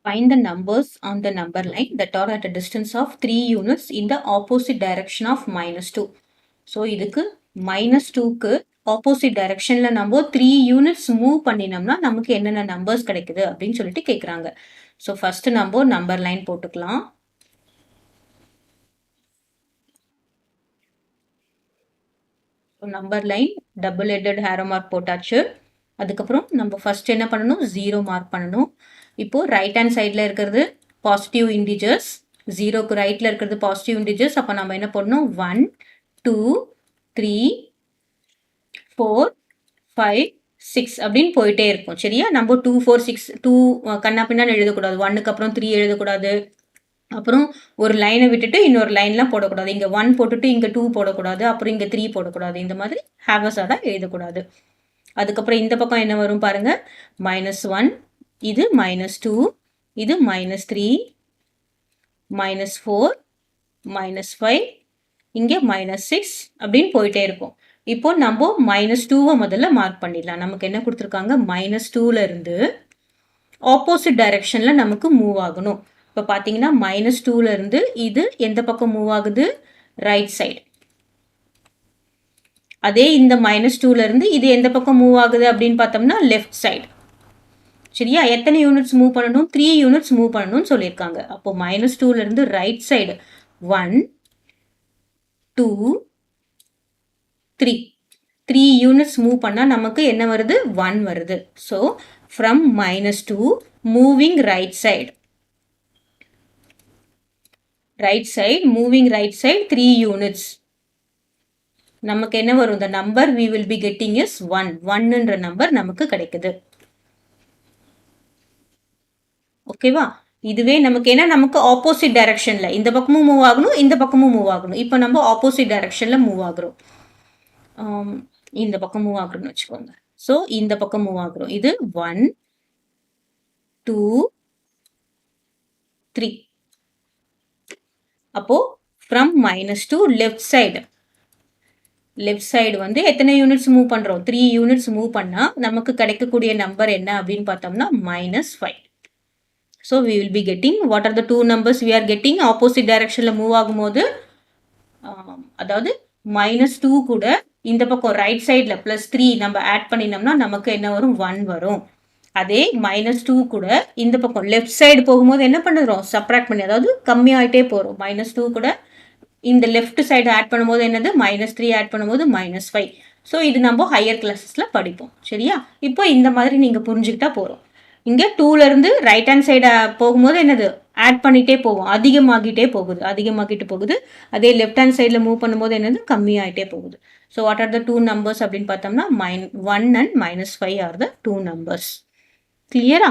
Find the numbers on the number line that are at a distance of 3 units in the opposite direction of -2. So, இதுக்கு -2க்கு opposite directionல நம்ம 3 units move பண்ணினோம்னா நமக்கு என்னென்ன numbers கிடைக்குது அப்படின்னு சொல்லிட்டு கேக்குறாங்க. So, first நம்ம number line போட்டுக்கலாம். So, number line double headed arrow mark போட்டாச்சு. அதுக்கப்புறம் நம்ம ஃபர்ஸ்ட் என்ன பண்ணணும் 0 மார்க் பண்ணணும். இப்போ ரைட் ஹேண்ட் சைடில் இருக்கிறது பாசிட்டிவ் இன்டிஜர்ஸ், 0க்கு ரைட்டில் இருக்கிறது பாசிட்டிவ் இன்டிஜர்ஸ். அப்போ நம்ம என்ன பண்ணணும் 1 2 3 4 5 6 அப்படின்னு போயிட்டே இருக்கும். சரியா? நம்ம 2 4 6 2 கண்ணா பின்னான்னு எழுதக்கூடாது. 1க்கு அப்புறம் 3 எழுதக்கூடாது. அப்புறம் ஒரு லைனை விட்டுட்டு இன்னொரு லைன்லாம் போடக்கூடாது. இங்கே 1 போட்டுட்டு இங்கே 2 போடக்கூடாது. அப்புறம் இங்கே 3 போடக்கூடாது. இந்த மாதிரி ஹேவஸாக எழுதக்கூடாது. அதுக்கப்புறம் இந்த பக்கம் என்ன வரும் பாருங்க, -1, இது -2, இது -3, -4, -5, இங்கே -6 அப்படின்னு போயிட்டே இருக்கும். இப்போ நம்ம -2வை முதல்ல மார்க் பண்ணிடலாம். நமக்கு என்ன கொடுத்துருக்காங்க, -2ல இருந்து ஆப்போசிட் டைரக்ஷன்ல நமக்கு மூவ் ஆகணும். இப்போ பார்த்தீங்கன்னா -2ல இருந்து இது எந்த பக்கம் மூவ் ஆகுது, ரைட் சைடு. அதே இந்த -2ல இருந்து இது எந்த பக்கம் மூவ் ஆகுது அப்படின்னு பார்த்தோம்னா லெஃப்ட் சைடு. சரியா? எத்தனை யூனிட்ஸ் மூவ் பண்ணணும், 3 யூனிட்ஸ் மூவ் பண்ணணும்னு சொல்லியிருக்காங்க. அப்போ -2ல இருந்து ரைட் சைடு 1 2 3 3 யூனிட்ஸ் மூவ் பண்ணா நமக்கு என்ன வருது, 1 வருது. So from -2 moving right side, moving right side 3 units. நமக்கு என்ன வரும், the number we will be getting is 1. 1ன்ற number நமக்கு கிடைக்குது. ஓகேவா? இதுவே நமக்கு என்ன, நமக்கு ஆப்போசிட் டைரக்ஷன்ல இந்த பக்கமும் மூவ் ஆகணும், இந்த பக்கமும் மூவ் ஆகணும். இப்போ நம்ம ஆப்போசிட் டைரக்ஷன்ல மூவ் ஆகுறோம். இந்த பக்கம் மூவ் ஆகுறோம்னு வச்சுக்கோங்க. ஸோ இந்த பக்கம் மூவ் ஆகுறோம். இது 1 2 3. அப்போ ஃப்ரம் -2 லெஃப்ட் சைடு வந்து எத்தனை யூனிட்ஸ் மூவ் பண்ணுறோம், 3 யூனிட்ஸ் மூவ் பண்ணால் நமக்கு கிடைக்கக்கூடிய நம்பர் என்ன அப்படின்னு பார்த்தோம்னா -5. So we will be getting, what are the two numbers we are getting, opposite டைரக்ஷனில் மூவ் ஆகும்போது, அதாவது -2 கூட இந்த பக்கம் ரைட் சைடில் +3 நம்ம ஆட் பண்ணினோம்னா நமக்கு என்ன வரும், 1 வரும். அதே -2 கூட இந்த பக்கம் லெஃப்ட் சைடு போகும்போது என்ன பண்ணுறோம், சப்ராக்ட் பண்ணி, அதாவது கம்மியாகிட்டே போகிறோம். -2 கூட இந்த லெஃப்ட் சைடு ஆட் பண்ணும்போது என்னது, -3 ஆட் பண்ணும்போது -5. ஸோ இது நம்ம ஹையர் கிளாஸஸில் படிப்போம். சரியா? இப்போ இந்த மாதிரி நீங்கள் புரிஞ்சுக்கிட்டா போகிறோம். இங்கே 2ல இருந்து ரைட் ஹேண்ட் சைடு போகும்போது என்னது, ஆட் பண்ணிகிட்டே போகும், அதிகமாகிட்டு போகுது. அதே லெஃப்ட் ஹேண்ட் சைடில் மூவ் பண்ணும்போது என்னது, கம்மியாகிட்டே போகுது. So what are the 2 numbers அப்படின்னு பார்த்தோம்னா 1 and -5 ஆர் த 2 நம்பர்ஸ். கிளியரா?